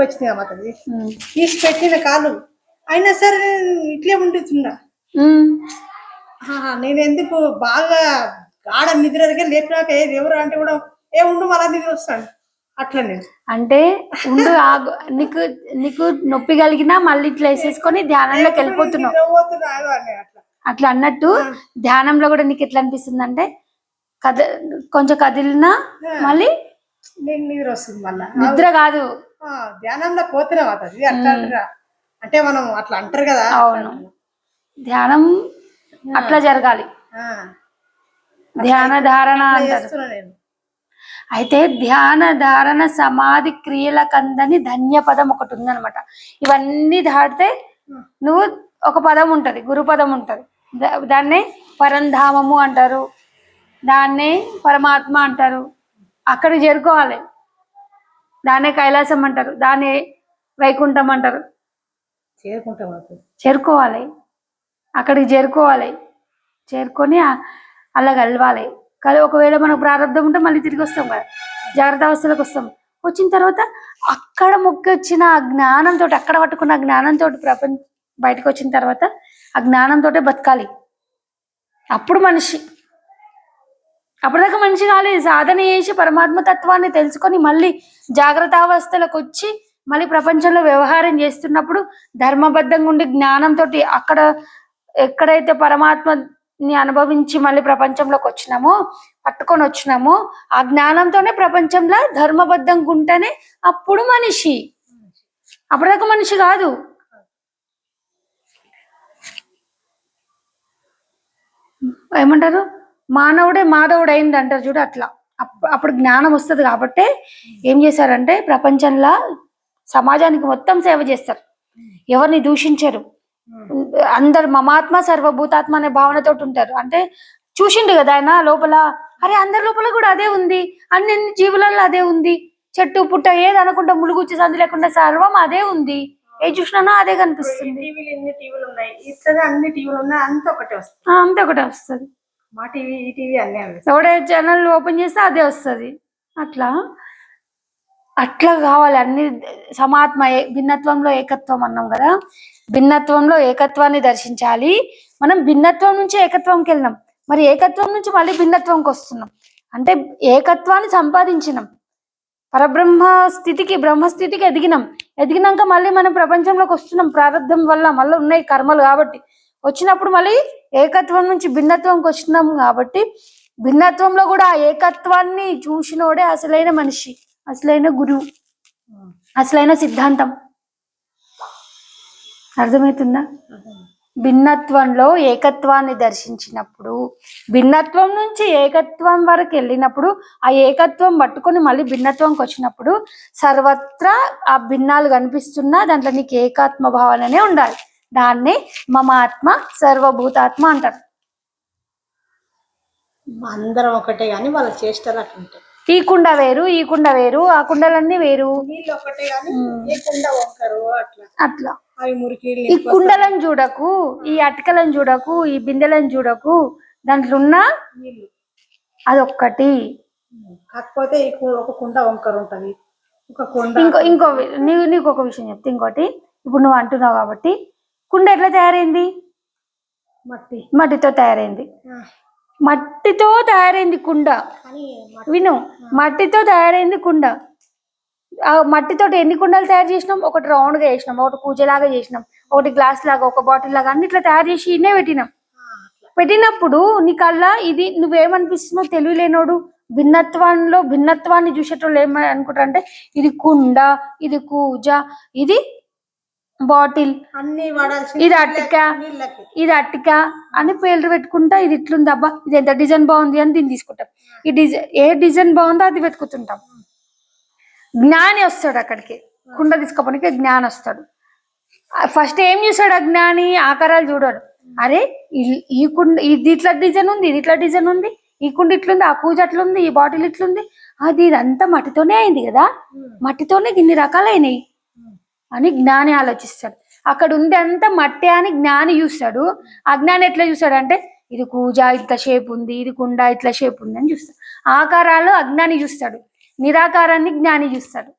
వచ్చినాయి అమ్మతది తీసి పెట్టిన కాలు అయినా సరే ఇట్లే ఉంటుందా. నేను ఎందుకు బాగా గాఢ నిద్ర దగ్గర లేపినాక ఏది ఎవరు అంటే కూడా ఏ ఉండు మళ్ళా నిద్ర వస్తాను అట్లా. నేను అంటే ఉండు నీకు నీకు నొప్పి కలిగినా మళ్ళీ ఇట్లా వేసేసుకొని ధ్యానంలోకి వెళ్ళిపోతున్నావు. అట్లా అన్నట్టు ధ్యానంలో కూడా నీకు ఎట్లా అనిపిస్తుంది అంటే కొంచెం కదిలినా మళ్ళీ నిద్ర వస్తుంది. మళ్ళీ నిద్ర కాదు ధ్యానంలో పోతున్నాం అది అట్లా అంటే మనం అట్లా అంటారు కదా. అవును, ధ్యానం అట్లా జరగాలి. ధ్యాన ధారణ అంటారు. అయితే ధ్యాన ధారణ సమాధి క్రియలకందని ధన్య పదం ఒకటి ఉందనమాట. ఇవన్నీ దాటితే నువ్వు ఒక పదం ఉంటది, గురు పదం ఉంటది. దాన్నే పరంధామము అంటారు, దాన్నే పరమాత్మ అంటారు. అక్కడికి చేరుకోవాలి. దాన్నే కైలాసం అంటారు, దాన్నే వైకుంఠం అంటారు. చేరుకోవాలి, అక్కడికి చేరుకోవాలి. చేరుకొని అలా కలవాలి. కానీ ఒకవేళ మనకు ప్రారంభం ఉంటే మళ్ళీ తిరిగి వస్తాం కదా, జాగ్రత్త అవస్థలకు వస్తాం. వచ్చిన తర్వాత అక్కడ మొక్కి వచ్చిన ఆ జ్ఞానంతో, అక్కడ పట్టుకున్న ఆ జ్ఞానంతో బయటకు వచ్చిన తర్వాత ఆ జ్ఞానంతో బతకాలి. అప్పుడు మనిషి. అప్పటిదాకా మనిషి కాలేదు. సాధన చేసి పరమాత్మ తత్వాన్ని తెలుసుకొని మళ్ళీ జాగ్రత్త అవస్థలకు వచ్చి మళ్ళీ ప్రపంచంలో వ్యవహారం చేస్తున్నప్పుడు ధర్మబద్ధంగా ఉండి జ్ఞానంతో అక్కడ ఎక్కడైతే పరమాత్మని అనుభవించి మళ్ళీ ప్రపంచంలోకి వచ్చినామో, పట్టుకొని వచ్చినామో, ఆ జ్ఞానంతోనే ప్రపంచంలో ధర్మబద్ధంగా ఉంటేనే అప్పుడు మనిషి. అప్పటిదాకా మనిషి కాదు. ఏమంటారు, మానవుడే మాధవుడు అయింది అంటారు చూడు. అట్లా అప్పుడు జ్ఞానం వస్తుంది. కాబట్టి ఏం చేశారంటే ప్రపంచంలో సమాజానికి మొత్తం సేవ చేస్తారు. ఎవరిని దూషించరు. అందరు మమాత్మ సర్వభూతాత్మ అనే భావనతో ఉంటారు. అంటే చూసిండు కదా ఆయన లోపల, అరే అందరి లోపల కూడా అదే ఉంది, అన్ని జీవులలో అదే ఉంది. చెట్టు పుట్ట ఏది అనుకుంటా ములుగుచ్చి సంది లేకుండా సర్వం అదే ఉంది. ఏ చూసినా అదే కనిపిస్తుంది. అన్ని టీవీలు ఉన్నాయి, అంత ఒకటే వస్తుంది. అంత ఒకటే వస్తుంది. మా టీవీ ఈ టీవీ అన్నీ ఎవడే ఛానల్ ఓపెన్ చేస్తే అదే వస్తుంది. అట్లా అట్లా కావాలి. అన్ని సమాత్మ భిన్నత్వంలో ఏకత్వం అన్నాం కదా. భిన్నత్వంలో ఏకత్వాన్ని దర్శించాలి. మనం భిన్నత్వం నుంచి ఏకత్వంకి వెళ్ళినాం, మరి ఏకత్వం నుంచి మళ్ళీ భిన్నత్వంకి వస్తున్నాం. అంటే ఏకత్వాన్ని సంపాదించినాం, పరబ్రహ్మ స్థితికి బ్రహ్మస్థితికి ఎదిగినాక మళ్ళీ మనం ప్రపంచంలోకి వస్తున్నాం. ప్రారంధం వల్ల మళ్ళీ ఉన్నాయి కర్మలు కాబట్టి వచ్చినప్పుడు మళ్ళీ ఏకత్వం నుంచి భిన్నత్వంకి వచ్చినాం. కాబట్టి భిన్నత్వంలో కూడా ఆ ఏకత్వాన్ని చూసినోడే అసలైన మనిషి, అసలైన గురువు, అసలైన సిద్ధాంతం. అర్థమవుతుందా? భిన్నత్వంలో ఏకత్వాన్ని దర్శించినప్పుడు, భిన్నత్వం నుంచి ఏకత్వం వరకు వెళ్ళినప్పుడు, ఆ ఏకత్వం పట్టుకొని మళ్ళీ భిన్నత్వంకి వచ్చినప్పుడు సర్వత్రా ఆ భిన్నాలు కనిపిస్తున్నా దాంట్లో నీకు ఏకాత్మ భావననే ఉండాలి. దాన్నే మమాత్మ సర్వభూతాత్మ అంటారు. అందరం ఒకటే కానీ వాళ్ళ చేష్టలు అట్లుంటాయి. ఈ కుండ వేరు, ఈ కుండ వేరు, ఆ కుండలన్నీ వేరు. నీళ్ళు ఒకటే కానీ ఈ కుండ వంకరు అట్లా. అవి మురికి. ఈ కుండలను చూడకు, ఈ అటకలను చూడకు, ఈ బిందెలను చూడకు, దాంట్లో ఉన్న అదొక్కటి. కాకపోతే ఒక కుండ వంకరు ఉంటది, ఒక కుండ. ఇంకో నీకు ఒక విషయం చెప్తే, ఇంకోటి ఇప్పుడు నువ్వు అంటున్నావు కాబట్టి, కుండ ఎట్లా తయారైంది? మట్టితో తయారైంది. మట్టితో తయారైంది కుండ. విను, మట్టితో తయారైంది కుండ. ఆ మట్టితో ఎన్ని కుండలు తయారు చేసినాం? ఒకటి రౌండ్గా చేసినాం, ఒకటి పూజలాగా చేసినాం, ఒకటి గ్లాస్ లాగా, ఒక బాటిల్ లాగా, అన్ని ఇట్లా తయారు చేసి ఇన్నే పెట్టినాం. పెట్టినప్పుడు నీకల్లా ఇది నువ్వేమనిపిస్తున్నావు? తెలివిలేనోడు భిన్నత్వంలో భిన్నత్వాన్ని చూసేటోళ్ళు ఏమని అనుకుంటారు అంటే, ఇది కుండ, ఇది కూజ, ఇది బాటిల్, ఇది అట్టిక, ఇది అట్టిక అని పేర్లు పెట్టుకుంటా. ఇది ఇట్లుంది, అబ్బా ఇది ఎంత డిజైన్ బాగుంది అని దీన్ని తీసుకుంటాం. ఈ డిజైన్ ఏ డిజైన్ బాగుందో అది వెతుకుతుంటాం. జ్ఞాని వస్తాడు అక్కడికి, కుండ తీసుకోపోనికి జ్ఞాని వస్తాడు. ఫస్ట్ ఏం చూస్తాడు ఆ జ్ఞాని? ఆకారాలు చూడాడు. అరే ఈ కుండ ఇది ఇట్లా డిజైన్ ఉంది, ఇది ఇట్లా డిజైన్ ఉంది, ఈ కుండ ఇట్లుంది, ఆ కూజ అట్లుంది, ఈ బాటిల్ ఇట్లుంది, అది ఇదంతా మట్టితోనే అయింది కదా, మట్టితోనే ఇన్ని రకాలైనవి అని జ్ఞాని ఆలోచిస్తాడు. అక్కడ ఉంది అంతా మట్టి అని జ్ఞాని చూస్తాడు. అజ్ఞాని ఎట్లా చూస్తాడు అంటే, ఇది కూజ ఇట్లా షేప్ ఉంది, ఇది కుండ ఇట్లా షేప్ ఉంది అని చూస్తాడు. ఆకారాలు అజ్ఞాని చూస్తాడు, నిరాకారాన్ని జ్ఞాని చూస్తాడు.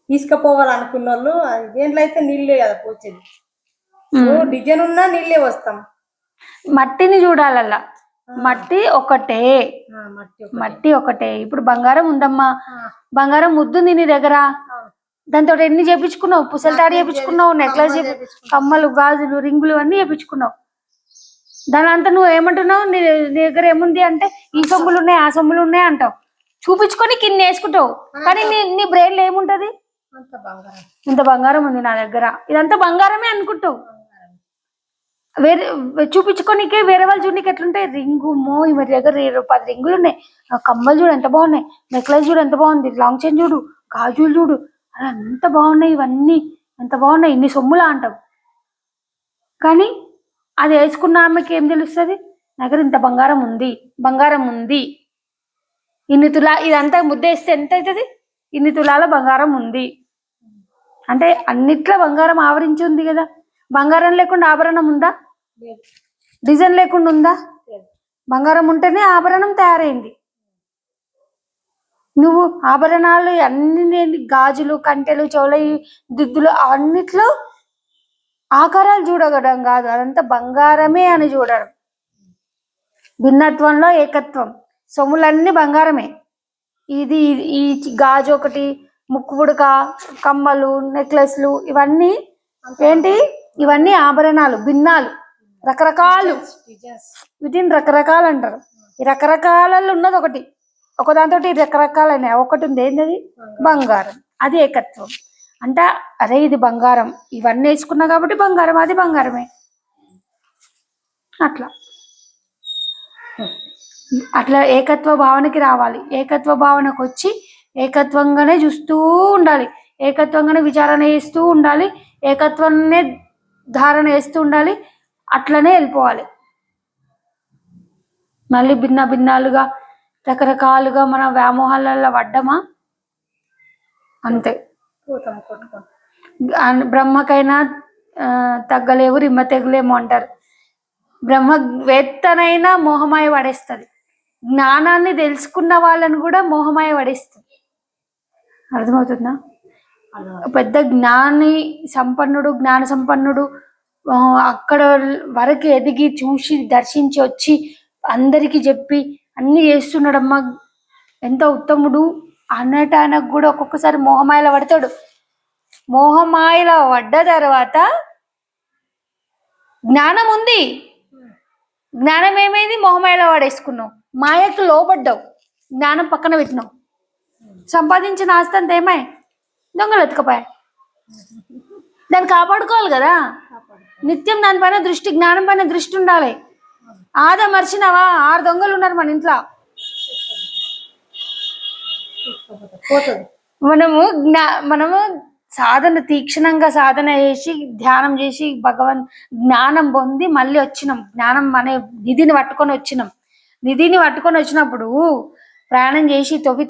తీసుకుపోవాలనుకున్న వాళ్ళు దేంట్లో అయితే నీళ్ళే కదా పోచేది. డిజైన్ ఉన్నా నీళ్ళే వస్తాం. మట్టిని చూడాలల్లా. మట్టి ఒకటే, మట్టి ఒకటే. ఇప్పుడు బంగారం ఉందమ్మా, బంగారం ముద్దుంది నీ దగ్గర, దాంతో ఎన్ని చేపించుకున్నావు? పుసల తాడి చేపించుకున్నావు, నెక్లెస్ కమ్మలు, గాజులు, రింగులు అన్ని చేపించుకున్నావు. దాని అంతా నువ్వు ఏమంటున్నావు? నీ దగ్గర ఏముంది అంటే ఈ సొమ్ములు ఉన్నాయి, ఆ సొమ్ములు ఉన్నాయి అంటావు. చూపించుకొని కింద వేసుకుంటావు, కానీ నీ బ్రెయిన్ లో ఏముంటది? ఇంత బంగారం ఉంది నా దగ్గర, ఇదంతా బంగారమే అనుకుంటావు. వేరే చూపించుకోనికే వేరే వాళ్ళు చూడనికి ఎట్లుంటాయి? రింగు మో ఈ దగ్గర 10 రింగులు ఉన్నాయి, కమ్మలు చూడు ఎంత బాగున్నాయి, నెక్లెస్ చూడు ఎంత బాగుంది, లాంగ్ చైన్ చూడు, గాజులు చూడు, అలా ఎంత బాగున్నాయి, ఇవన్నీ ఎంత బాగున్నాయి, ఇన్ని సొమ్ములా అంటావు. కానీ అది వేసుకున్న ఆమెకి ఏం తెలుస్తుంది? దగ్గర ఇంత బంగారం ఉంది, బంగారం ఉంది, ఇన్ని తులా, ఇదంతా ముద్దేస్తే ఎంత అవుతుంది? ఇన్ని తులాల బంగారం ఉంది అంటే అన్నిట్లో బంగారం ఆవరించి ఉంది కదా. బంగారం లేకుండా ఆభరణం ఉందా? డిజైన్ లేకుండా ఉందా? బంగారం ఉంటేనే ఆభరణం తయారైంది. నువ్వు ఆభరణాలు అన్ని గాజులు, కంటెలు, చెవుల దిద్దులు అన్నిట్లో ఆకారాలు చూడగడం కాదు, అదంతా బంగారమే అని చూడడం. భిన్నత్వంలో ఏకత్వం. సొమ్ములన్నీ బంగారమే. ఇది ఈ గాజు ఒకటి, ముక్కు పుడక, కమ్మలు, నెక్లెస్లు, ఇవన్నీ ఏంటి? ఇవన్నీ ఆభరణాలు, భిన్నాలు, రకరకాలు. వీటిని రకరకాలు అంటారు. ఈ రకరకాలలో ఉన్నది ఒకటి, ఒకదాంతో రకరకాలైన ఒకటి ఉంది. ఏంటది? బంగారం. అది ఏకత్వం. అంటే అరే ఇది బంగారం, ఇవన్నీ వేసుకున్నా కాబట్టి బంగారం, అది బంగారమే. అట్లా అట్లా ఏకత్వ భావనకి రావాలి. ఏకత్వ భావనకు వచ్చి ఏకత్వంగానే చూస్తూ ఉండాలి, ఏకత్వంగానే విచారణ చేస్తూ ఉండాలి, ఏకత్వాన్నే ధారణ చేస్తూ ఉండాలి. అట్లనే వెళ్ళిపోవాలి. మళ్ళీ భిన్న భిన్నాలుగా రకరకాలుగా మన వ్యామోహాలలో పడ్డమా అంతే. బ్రహ్మకైనా తగ్గలేవు, రిమ్మ తెగులేమో అంటారు. బ్రహ్మవేత్తనైనా మోహమాయ పడేస్తుంది, జ్ఞానాన్ని తెలుసుకున్న వాళ్ళని కూడా మోహమాయ పడేస్తుంది. అర్థమవుతుందా? పెద్ద జ్ఞాని సంపన్నుడు, జ్ఞాన సంపన్నుడు అక్కడ వరకు ఎదిగి చూసి దర్శించి వచ్చి అందరికీ చెప్పి అన్ని చేస్తున్నాడమ్మా, ఎంత ఉత్తముడు అన్నట్టు ఆయనకు కూడా ఒక్కొక్కసారి మోహమాయలో పడతాడు. మోహమాయలో పడ్డ తర్వాత జ్ఞానం ఉంది, జ్ఞానం ఏమైంది? మోహమాయలో పడేసుకున్నావు, మాయకు లోబడ్డావు, జ్ఞానం పక్కన పెట్టినావు. సంపాదించిన ఆస్తి అంత ఏమాయి? దొంగలు ఎత్తుకపోయా. దాన్ని కాపాడుకోవాలి కదా. నిత్యం దానిపైన దృష్టి, జ్ఞానం పైన దృష్టి ఉండాలి. ఆదా మర్చినావా? 6 దొంగలు ఉన్నారు మన ఇంట్లో. మనము సాధన తీక్షణంగా సాధన చేసి ధ్యానం చేసి జ్ఞానం పొంది మళ్ళీ వచ్చినాం. జ్ఞానం అనే నిధిని పట్టుకొని వచ్చినాం. నిధిని పట్టుకొని వచ్చినప్పుడు ప్రయాణం చేసి తవ్వి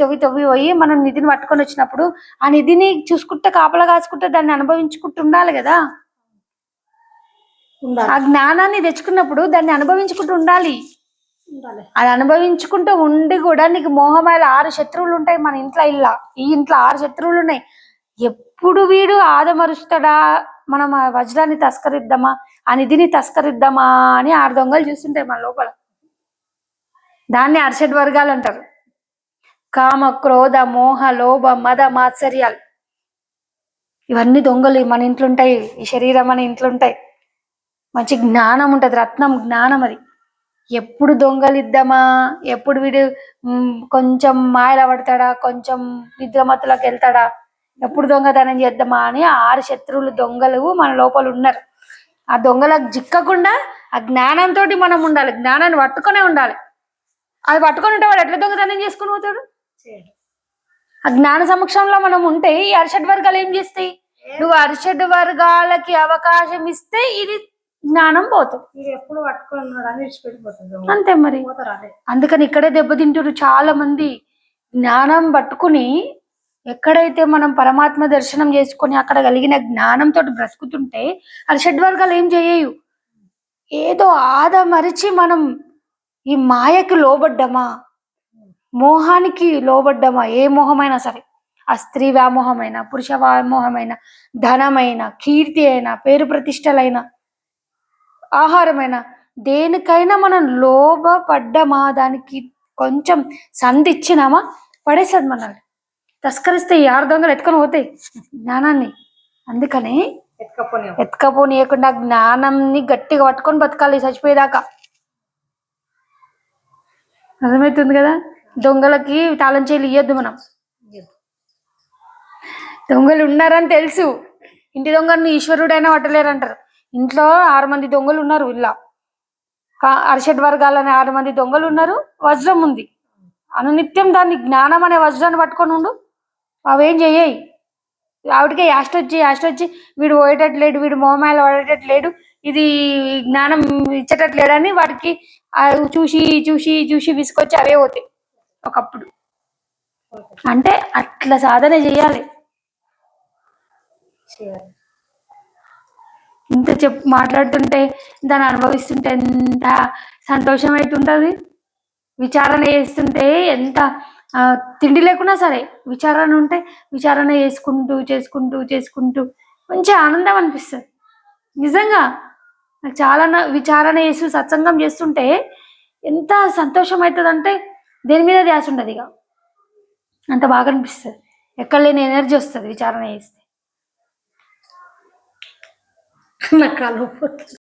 పోయి మనం నిధిని పట్టుకొని వచ్చినప్పుడు ఆ నిధిని చూసుకుంటే, కాపలా కాసుకుంటే, దాన్ని అనుభవించుకుంటూ ఉండాలి కదా. ఆ జ్ఞానాన్ని తెచ్చుకున్నప్పుడు దాన్ని అనుభవించుకుంటూ ఉండాలి. అది అనుభవించుకుంటూ ఉండి కూడా నీకు మోహమాయలు 6 శత్రువులు ఉంటాయి మన ఇంట్లో. ఈ ఇంట్లో 6 శత్రువులు ఉన్నాయి. ఎప్పుడు వీడు ఆదమరుస్తాడా, మనం ఆ వజ్రాన్ని తస్కరిద్దామా, ఆ నిధిని తస్కరిద్దామా అని 6 దొంగలు చూస్తుంటాయి మన లోపల. దాన్ని అర్షడ్ వర్గాలు అంటారు. కామ, క్రోధ, మోహ, లోభ, మద, మాత్సర్యాలు, ఇవన్నీ దొంగలు మన ఇంట్లో ఉంటాయి. ఈ శరీరం మన ఇంట్లో ఉంటాయి. మంచి జ్ఞానం ఉంటుంది, రత్నం జ్ఞానం. అది ఎప్పుడు దొంగలిద్దామా, ఎప్పుడు వీడు కొంచెం మాయల పడతాడా, కొంచెం నిద్రమత్తులోకి వెళ్తాడా, ఎప్పుడు దొంగతనం చేద్దామా అని 6 శత్రువులు దొంగలు మన లోపల ఉన్నారు. ఆ దొంగలకు చిక్కకుండా ఆ జ్ఞానంతో మనం ఉండాలి. జ్ఞానాన్ని పట్టుకునే ఉండాలి. అది పట్టుకొని ఉంటే వాడు ఎట్లా దొంగతనం చేసుకుని పోతాడు? ఆ జ్ఞాన సమక్షంలో మనం ఉంటే ఈ అరిషడ్ వర్గాలు ఏం చేస్తాయి? నువ్వు అరిషడ్ వర్గాలకి అవకాశం ఇస్తే ఇది జ్ఞానం పోతుంది. ఎప్పుడు పట్టుకున్నాడు అంతే మరి. అందుకని ఇక్కడే దెబ్బతింటారు చాలా మంది. జ్ఞానం పట్టుకుని ఎక్కడైతే మనం పరమాత్మ దర్శనం చేసుకొని అక్కడ కలిగిన జ్ఞానంతో బ్రతుకుతుంటే అరిషడ్ వర్గాలు ఏం చేయవు. ఏదో ఆదమరిచి మనం ఈ మాయకి లోబడ్డమా, మోహానికి లోబడ్డమా, ఏ మోహమైనా సరే ఆ స్త్రీ వ్యామోహమైన, పురుష వ్యామోహమైన, ధనమైన, కీర్తి అయినా, పేరు ప్రతిష్టలైన, ఆహారమైన, దేనికైనా మనం లోభపడ్డమా, దానికి కొంచెం సంధి ఇచ్చినామా పడేస్తుంది మనల్ని. తస్కరిస్తే ఈ 6 దొంగలు ఎత్తుకొని పోతాయి జ్ఞానాన్ని. అందుకని ఎత్తుకపోనీయకుండా జ్ఞానంని గట్టిగా పట్టుకొని బతకాలి చచ్చిపోయేదాకా. అర్థమవుతుంది కదా? దొంగలకి తాళం చేతులు ఇయ్యొద్దు మనం. దొంగలు ఉన్నారని తెలుసు, ఇంటి దొంగని ఈశ్వరుడైనా పట్టలేరు అంటారు. ఇంట్లో 6 మంది దొంగలు ఉన్నారు, ఇలా అరిషడ్ వర్గాలని 6 మంది దొంగలు ఉన్నారు, వజ్రం ఉంది. అనునిత్యం దాన్ని జ్ఞానం అనే వజ్రాన్ని పట్టుకొని ఉండు, అవేం చెయ్యాయి. ఆవిడకే యాస్ట్ వచ్చి వీడు పోయేటట్లేడు, వీడు మోమాయలు పడేటట్లేడు, ఇది జ్ఞానం ఇచ్చేటట్లేడని వాటికి చూసి చూసి చూసి విసుకొచ్చి అవే పోతాయి ఒకప్పుడు. అంటే అట్లా సాధన చేయాలి. ఇంత మాట్లాడుతుంటే, దాన్ని అనుభవిస్తుంటే ఎంత సంతోషం అవుతుంటుంది. విచారణ చేస్తుంటే ఎంత తిండి లేకున్నా సరే విచారణ ఉంటే విచారణ చేసుకుంటూ మంచి ఆనందం అనిపిస్తుంది. నిజంగా నాకు చాలా విచారణ చేస్తూ సత్సంగం చేస్తుంటే ఎంత సంతోషం అవుతుంది అంటే దేని మీద ధ్యాస ఉండదు ఇక, అంత బాగా అనిపిస్తుంది. ఎక్కడ లేని ఎనర్జీ వస్తుంది విచారణ చేస్తే. నాకు